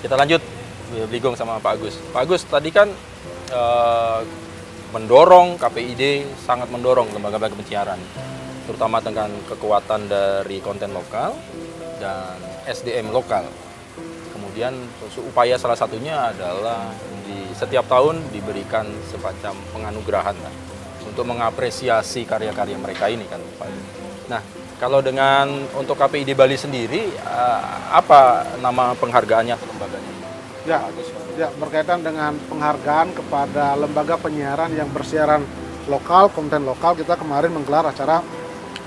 Kita lanjut Bligong sama Pak Agus. Pak Agus tadi kan mendorong KPID, sangat mendorong lembaga-lembaga penyiaran, terutama dengan kekuatan dari konten lokal dan SDM lokal. Kemudian upaya salah satunya adalah di setiap tahun diberikan semacam penganugerahan kan, untuk mengapresiasi karya-karya mereka ini kan Pak. Nah, kalau untuk KPID Bali sendiri, apa nama penghargaannya atau lembaganya? Ya, berkaitan dengan penghargaan kepada lembaga penyiaran yang bersiaran lokal, konten lokal, kita kemarin menggelar acara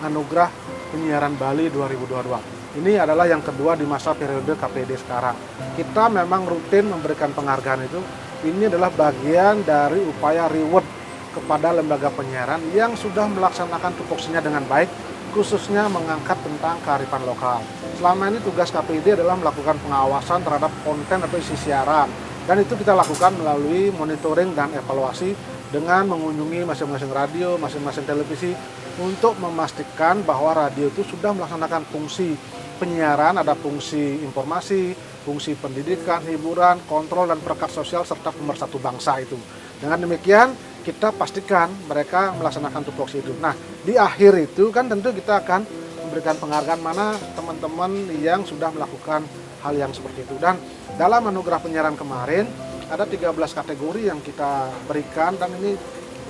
Anugerah Penyiaran Bali 2022. Ini adalah yang kedua di masa periode KPID sekarang. Kita memang rutin memberikan penghargaan itu. Ini adalah bagian dari upaya reward kepada lembaga penyiaran yang sudah melaksanakan tupoksinya dengan baik, khususnya mengangkat tentang kearifan lokal. Selama ini tugas KPID adalah melakukan pengawasan terhadap konten atau isi siaran. Dan itu kita lakukan melalui monitoring dan evaluasi dengan mengunjungi masing-masing radio, masing-masing televisi untuk memastikan bahwa radio itu sudah melaksanakan fungsi penyiaran, ada fungsi informasi, fungsi pendidikan, hiburan, kontrol, dan perekat sosial, serta pemersatu bangsa itu. Dengan demikian, kita pastikan mereka melaksanakan tupoksi itu. Nah, di akhir itu kan tentu kita akan memberikan penghargaan mana teman-teman yang sudah melakukan hal yang seperti itu. Dan dalam anugerah penyiaran kemarin, ada 13 kategori yang kita berikan, dan ini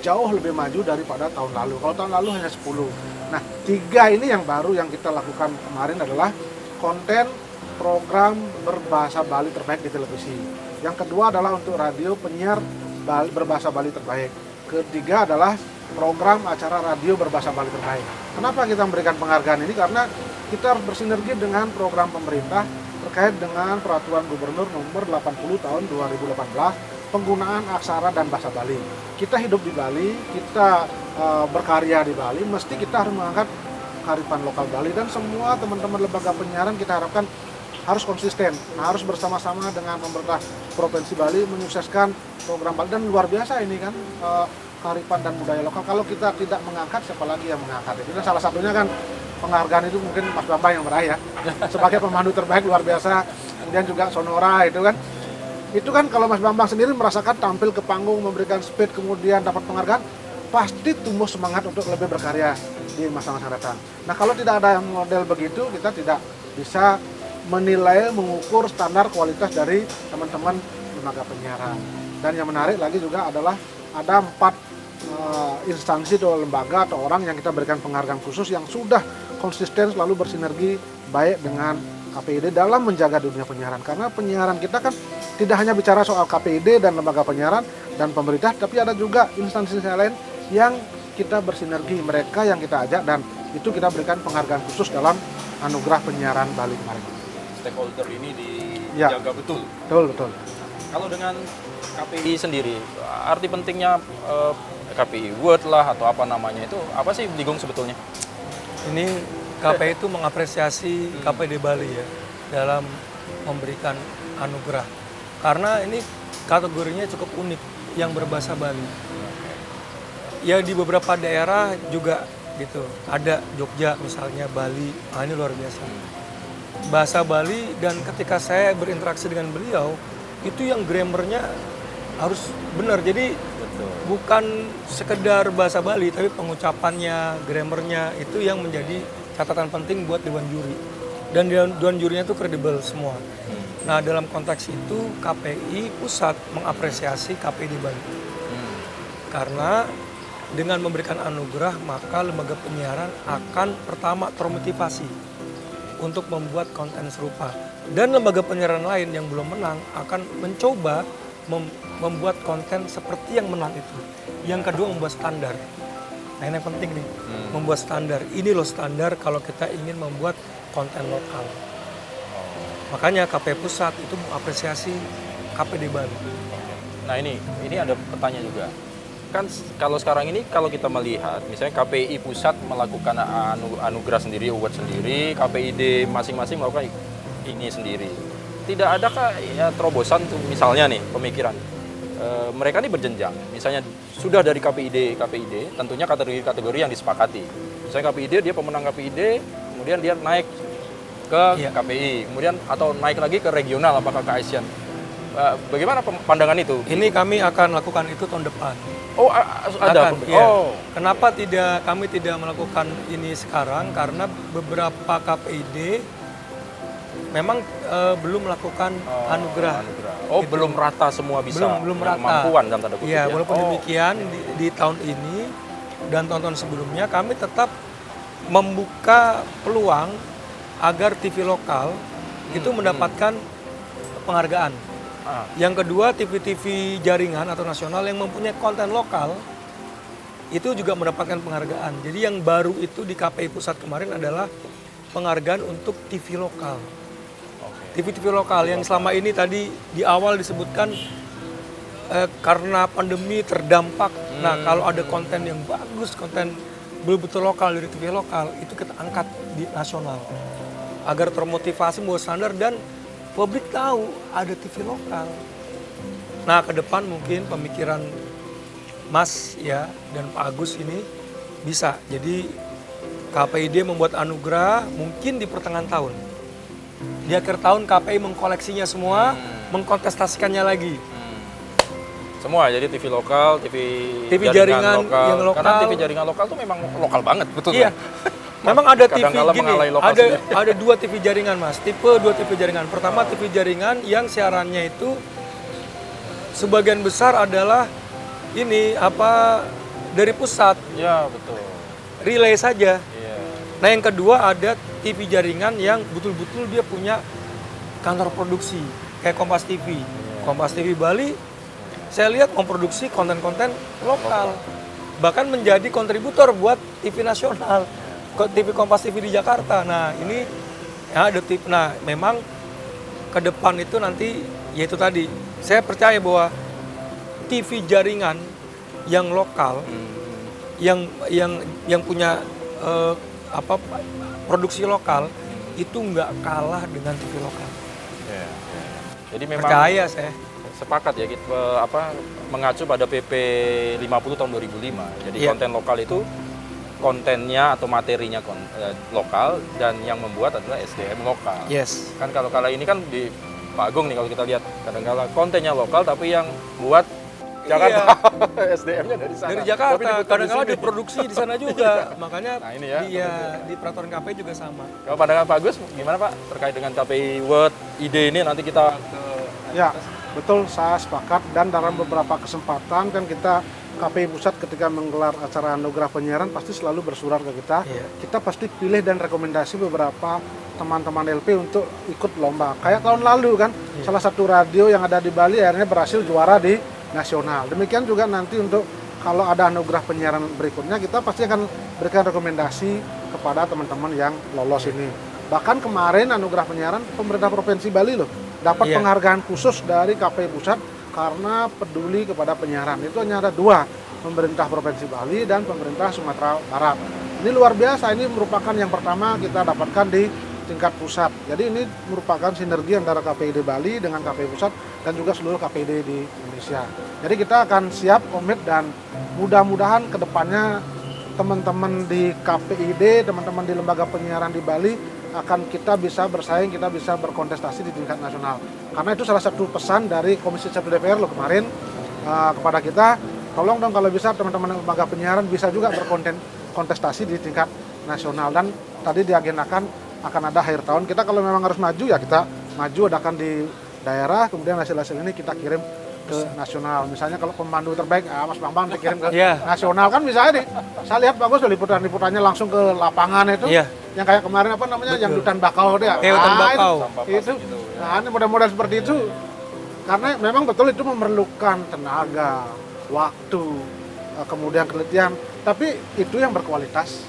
jauh lebih maju daripada tahun lalu. Kalau tahun lalu hanya 10. Nah, 3 ini yang baru yang kita lakukan kemarin adalah konten program berbahasa Bali terbaik di televisi. Yang kedua adalah untuk radio penyiar berbahasa Bali terbaik. Ketiga adalah program acara radio berbahasa Bali terbaik. Kenapa kita memberikan penghargaan ini? Karena kita harus bersinergi dengan program pemerintah terkait dengan Peraturan Gubernur Nomor 80 Tahun 2018 penggunaan aksara dan bahasa Bali. Kita hidup di Bali, kita berkarya di Bali, mesti kita harus mengangkat kearifan lokal Bali, dan semua teman-teman lembaga penyiaran kita harapkan harus konsisten, harus bersama-sama dengan pemerintah Provinsi Bali menyukseskan program Bali. Dan luar biasa ini kan kearifan dan budaya lokal. Kalau kita tidak mengangkat, siapa lagi yang mengangkat itu? Dan salah satunya kan penghargaan itu mungkin Mas Bambang yang meraih ya, sebagai pemandu terbaik, luar biasa. Kemudian juga Sonora itu kan. Itu kan kalau Mas Bambang sendiri merasakan tampil ke panggung, memberikan speed, kemudian dapat penghargaan, pasti tumbuh semangat untuk lebih berkarya di masa-masa datang. Nah, kalau tidak ada model begitu, kita tidak bisa menilai, mengukur standar kualitas dari teman-teman lembaga penyiaran. Dan yang menarik lagi juga adalah ada 4 instansi atau lembaga atau orang yang kita berikan penghargaan khusus yang sudah konsisten selalu bersinergi baik dengan KPID dalam menjaga dunia penyiaran. Karena penyiaran kita kan tidak hanya bicara soal KPID dan lembaga penyiaran dan pemerintah, tapi ada juga instansi lain yang kita bersinergi, mereka yang kita ajak, dan itu kita berikan penghargaan khusus dalam Anugerah Penyiaran Bali kemarin. Stakeholder ini dijaga betul. Betul. Kalau dengan KPI sendiri, arti pentingnya KPI Word lah atau apa namanya itu, apa sih Bligong sebetulnya? Ini KPI itu mengapresiasi KPID Bali ya dalam memberikan anugerah. Karena ini kategorinya cukup unik yang berbahasa Bali. Ya di beberapa daerah juga gitu. Ada Jogja misalnya, Bali. Ini luar biasa. Bahasa Bali, dan ketika saya berinteraksi dengan beliau, itu yang grammarnya harus benar. Jadi bukan sekedar bahasa Bali, tapi pengucapannya, grammarnya itu yang menjadi catatan penting buat dewan juri. Dan dewan jurinya itu kredibel semua. Nah, dalam konteks itu KPI pusat mengapresiasi KPI di Bali. Karena dengan memberikan anugerah, maka lembaga penyiaran akan pertama termotivasi untuk membuat konten serupa. Dan lembaga penyiaran lain yang belum menang akan mencoba membuat konten seperti yang menang itu. Yang kedua, membuat standar. Nah, ini yang penting nih, membuat standar. Ini loh standar kalau kita ingin membuat konten lokal. Makanya KPI Pusat itu mengapresiasi KPID Bali. Nah, ini ada pertanyaan juga. Kan kalau sekarang ini kalau kita melihat, misalnya KPI Pusat melakukan anugerah sendiri, award sendiri, KPID masing-masing melakukan ini sendiri. Tidak adakah ya terobosan tuh, misalnya nih pemikiran mereka ini berjenjang. Misalnya sudah dari KPID, tentunya kategori-kategori yang disepakati. Misalnya KPID, dia pemenang KPID, kemudian dia naik ke Iya. KPI, kemudian atau naik lagi ke regional, apakah ke ASEAN. Bagaimana pandangan itu? Ini kami akan lakukan itu tahun depan. Oh, ada. Akan, iya. Oh, Kenapa kami tidak melakukan ini sekarang? Karena beberapa KPID memang belum melakukan anugerah. Oh, Gitu. belum rata semua bisa. Belum Punya rata. Kemampuan dalam tanda kutip. Iya, ya. walaupun Oh, demikian di tahun ini dan tahun-tahun sebelumnya kami tetap membuka peluang agar TV lokal itu mendapatkan penghargaan. Yang kedua, TV-TV jaringan atau nasional yang mempunyai konten lokal itu juga mendapatkan penghargaan. Jadi yang baru itu di KPI Pusat kemarin adalah penghargaan untuk TV lokal. TV-TV lokal yang selama ini tadi di awal disebutkan karena pandemi terdampak. Nah, kalau ada konten yang bagus, konten betul-betul lokal dari TV lokal, itu kita angkat di nasional. Agar termotivasi membawa standar dan publik tahu ada TV lokal. Nah, ke depan mungkin pemikiran Mas ya dan Pak Agus ini bisa. Jadi KPID membuat anugerah mungkin di pertengahan tahun. Di akhir tahun KPI mengkoleksinya semua, mengkontestasikannya lagi. Semua, jadi TV lokal, TV jaringan lokal. yang lokal. Karena TV jaringan lokal tuh memang lokal banget, betul. Iya. kan? Memang ada TV Kadang-kala gini, mengalai lokal sendiri. ada 2 TV jaringan Mas, tipe 2 TV jaringan. Pertama TV jaringan yang siarannya itu sebagian besar adalah ini dari pusat, Ya, betul. relay saja. Iya. Nah yang kedua ada TV jaringan yang betul-betul dia punya kantor produksi, kayak Kompas TV. Kompas TV Bali, saya lihat memproduksi konten-konten lokal. Bahkan menjadi kontributor buat TV nasional. TV Kompas TV di Jakarta. Nah ini ya ada TV. Nah memang ke depan itu nanti yaitu tadi saya percaya bahwa TV jaringan yang lokal yang punya produksi lokal itu nggak kalah dengan TV lokal. Iya. Jadi memang Percaya saya. sepakat ya kita mengacu pada PP 50 tahun 2005. Jadi Iya. konten lokal itu kontennya atau materinya lokal dan yang membuat adalah SDM lokal. Yes. Kan kalau kala ini kan di Pak Agung nih kalau kita lihat kadang-kala kontennya lokal tapi yang buat Jakarta SDM-nya dari sana. Dari Tapi Jakarta, diputar di kadang-kadang sini. diproduksi di sana juga. Makanya Nah, ini ya. di peraturan KPI juga sama. Kalau pandangan Pak Agus gimana Pak terkait dengan KPI World ide ini nanti kita ke Ya, betul, saya sepakat. Dan dalam beberapa kesempatan kan kita KPI Pusat ketika menggelar acara anugerah penyiaran pasti selalu bersurat ke kita. Iya. Kita pasti pilih dan rekomendasi beberapa teman-teman LP untuk ikut lomba. Kayak tahun lalu kan, salah satu radio yang ada di Bali akhirnya berhasil juara di nasional. Demikian juga nanti untuk kalau ada anugerah penyiaran berikutnya, kita pasti akan berikan rekomendasi kepada teman-teman yang lolos ini. Bahkan kemarin anugerah penyiaran pemerintah Provinsi Bali loh dapat Iya. penghargaan khusus dari KPI Pusat karena peduli kepada penyiaran. Itu hanya ada 2, pemerintah Provinsi Bali dan pemerintah Sumatera Barat. Ini luar biasa, ini merupakan yang pertama kita dapatkan di tingkat pusat. Jadi ini merupakan sinergi antara KPID Bali dengan KPI Pusat dan juga seluruh KPID di Indonesia. Jadi kita akan siap, komit, dan mudah-mudahan ke depannya teman-teman di KPID, teman-teman di lembaga penyiaran di Bali akan kita bisa bersaing, kita bisa berkontestasi di tingkat nasional. Karena itu salah satu pesan dari Komisi 1 DPR loh kemarin kepada kita, tolong dong kalau bisa teman-teman lembaga penyiaran bisa juga berkontestasi di tingkat nasional. Dan tadi diagendakan akan ada akhir tahun. Kita kalau memang harus maju ya kita maju, adakan di daerah, kemudian hasil-hasil ini kita kirim ke nasional. Misalnya kalau pemandu terbaik, Mas Bambang dikirim ke Iya. nasional kan bisa nih. Saya lihat bagus liputan-liputannya langsung ke lapangan itu. Iya. Yang kayak kemarin apa namanya, yang hutan bakau itu ya. Kayak hutan bakau. Itu. Nah, ini mudah-mudahan seperti itu. Karena memang betul itu memerlukan tenaga, waktu, kemudian penelitian. Tapi itu yang berkualitas.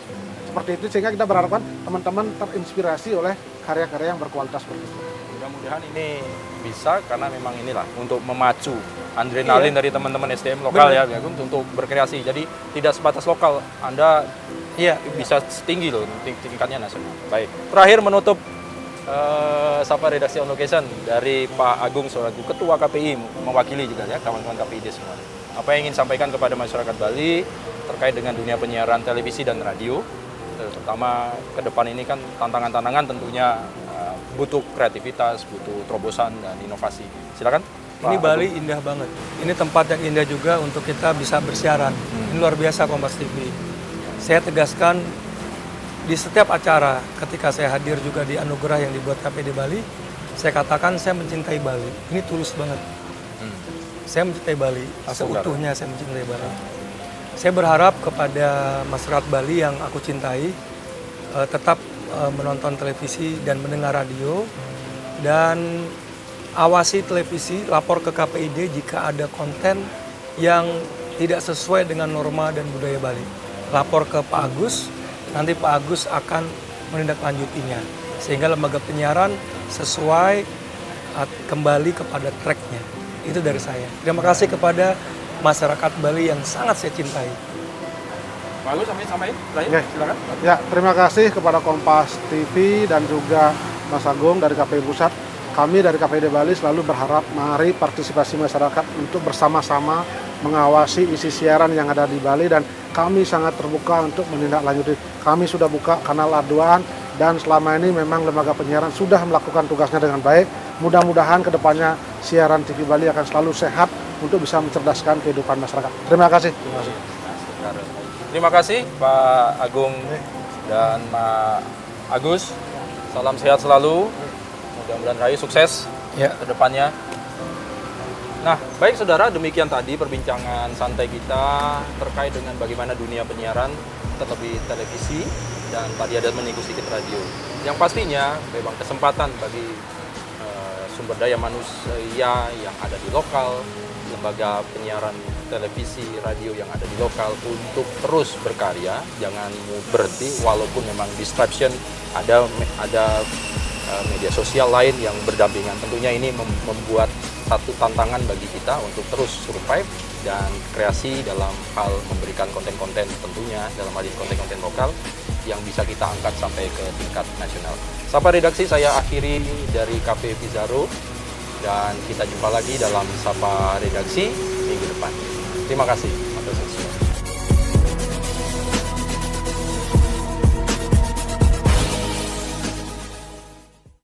Seperti itu sehingga kita berharapkan teman-teman terinspirasi oleh karya-karya yang berkualitas seperti itu. mudah-mudahan ini bisa karena memang inilah untuk memacu adrenalin Iya. dari teman-teman SDM lokal ya untuk berkreasi. Jadi tidak sebatas lokal, Anda bisa setinggi loh tingkatnya nasional. Baik. Terakhir menutup Sapa Redaksi On Location dari Pak Agung Soragu, Ketua KPI mewakili juga ya kawan-kawan KPID semua. Apa yang ingin sampaikan kepada masyarakat Bali terkait dengan dunia penyiaran televisi dan radio? Terutama ke depan ini kan tantangan-tantangan tentunya butuh kreativitas, butuh terobosan dan inovasi. Silakan. Ini Pak Bali Agung. indah banget. Ini tempat yang indah juga untuk kita bisa bersiaran. Ini luar biasa Kompas TV. Saya tegaskan di setiap acara ketika saya hadir juga di anugerah yang dibuat KPD Bali, saya katakan saya mencintai Bali. Ini tulus banget. Saya mencintai Bali, seutuhnya saya mencintai Bali. Saya berharap kepada masyarakat Bali yang aku cintai tetap menonton televisi dan mendengar radio dan awasi televisi, lapor ke KPID jika ada konten yang tidak sesuai dengan norma dan budaya Bali. Lapor ke Pak Agus, nanti Pak Agus akan menindaklanjutinya sehingga lembaga penyiaran sesuai kembali kepada tracknya. Itu dari saya. Terima kasih kepada masyarakat Bali yang sangat saya cintai. Pak Agus, sampai terakhir, Oke. silakan. Ya, terima kasih kepada Kompas TV dan juga Mas Agung dari KPI Pusat. Kami dari KPID Bali selalu berharap mari partisipasi masyarakat untuk bersama-sama mengawasi isi siaran yang ada di Bali dan kami sangat terbuka untuk menindaklanjuti. Kami sudah buka kanal aduan dan selama ini memang lembaga penyiaran sudah melakukan tugasnya dengan baik. Mudah-mudahan kedepannya siaran TV Bali akan selalu sehat untuk bisa mencerdaskan kehidupan masyarakat. Terima kasih. Terima kasih. Terima kasih Pak Agung dan Pak Agus. Salam sehat selalu. Mudah-mudahan Rayu sukses Ya. ke depannya. Nah, baik saudara, demikian tadi perbincangan santai kita terkait dengan bagaimana dunia penyiaran, terlebih televisi, dan tadi ada menyinggung sedikit radio. Yang pastinya memang kesempatan bagi sumber daya manusia yang ada di lokal, lembaga penyiaran televisi, radio yang ada di lokal untuk terus berkarya, jangan berhenti walaupun memang disruption, ada media sosial lain yang berdampingan. Tentunya ini membuat satu tantangan bagi kita untuk terus survive dan kreasi dalam hal memberikan konten-konten, tentunya dalam hal ini konten-konten lokal yang bisa kita angkat sampai ke tingkat nasional. Sapa redaksi saya akhiri dari Cafe Pizarro dan kita jumpa lagi dalam Sapa Redaksi minggu depan. Terima kasih.